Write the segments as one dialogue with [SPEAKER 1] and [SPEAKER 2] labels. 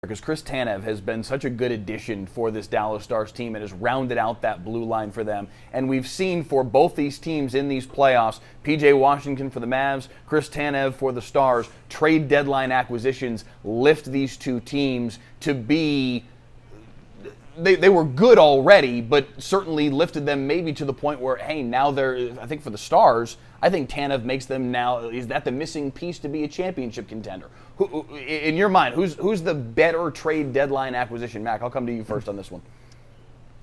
[SPEAKER 1] because Chris Tanev has been such a good addition for this Dallas Stars team and has rounded out that blue line for them. And we've seen for both these teams in these playoffs, PJ Washington for the Mavs, Chris Tanev for the Stars, trade deadline acquisitions lift these two teams to be they were good already, but certainly lifted them maybe to the point where, hey, now they're, I think for the Stars, I think Tanev makes them now, is that the missing piece to be a championship contender? Who, in your mind, who's the better trade deadline acquisition? Mac, I'll come to you first on this one.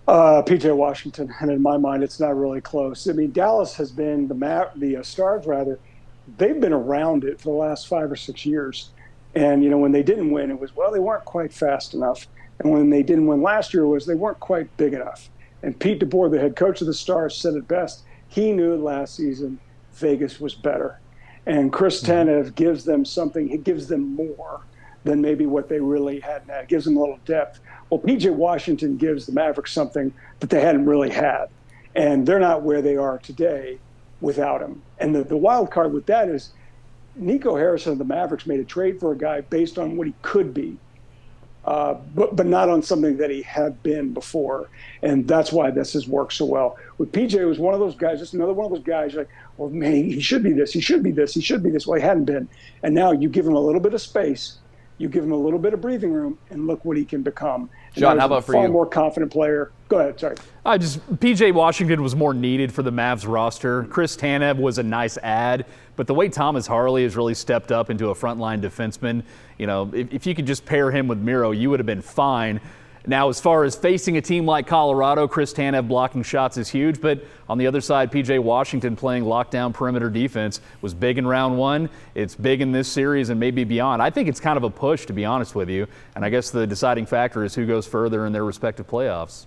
[SPEAKER 2] PJ Washington, and in my mind, it's not really close. I mean, Dallas has been, the Stars rather, they've been around it for the last 5 or 6 years. And, you know, when they didn't win, it was, well, they weren't quite fast enough. And when they didn't win last year, it was they weren't quite big enough. And Pete DeBoer, the head coach of the Stars, said it best. He knew last season Vegas was better. And Chris Tanev gives them something. He gives them more than maybe what they really hadn't had. It gives them a little depth. Well, PJ Washington gives the Mavericks something that they hadn't really had. And they're not where they are today without him. And the wild card with that is Nico Harrison of the Mavericks made a trade for a guy based on what he could be. But not on something that he had been before. And that's why this has worked so well. With PJ, it was one of those guys, just another one of those guys, like, well, man, he should be this, he should be this, he should be this. Well, he hadn't been. And now you give him a little bit of space, you give him a little bit of breathing room, and look what he can become. And
[SPEAKER 1] John, how about for you?
[SPEAKER 2] Far more confident player. Go ahead, sorry.
[SPEAKER 3] PJ Washington was more needed for the Mavs roster. Chris Tanev was a nice add, but the way Thomas Harley has really stepped up into a frontline defenseman, you know, if you could just pair him with Miro, you would have been fine. Now, as far as facing a team like Colorado, Chris Tanev blocking shots is huge, but on the other side, PJ Washington playing lockdown perimeter defense was big in round one. It's big in this series and maybe beyond. I think it's kind of a push, to be honest with you, and I guess the deciding factor is who goes further in their respective playoffs.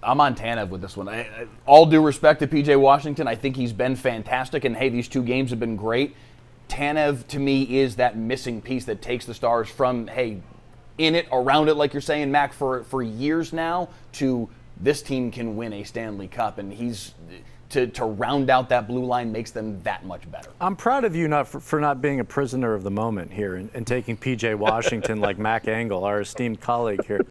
[SPEAKER 1] I'm on Tanev with this one. All due respect to PJ Washington, I think he's been fantastic, and hey, these two games have been great. Tanev, to me, is that missing piece that takes the Stars from, hey, in it, around it, like you're saying, Mac, for years now, to this team can win a Stanley Cup, and he's to round out that blue line makes them that much better.
[SPEAKER 4] I'm proud of you for not being a prisoner of the moment here and taking PJ Washington like Mac Engel, our esteemed colleague here.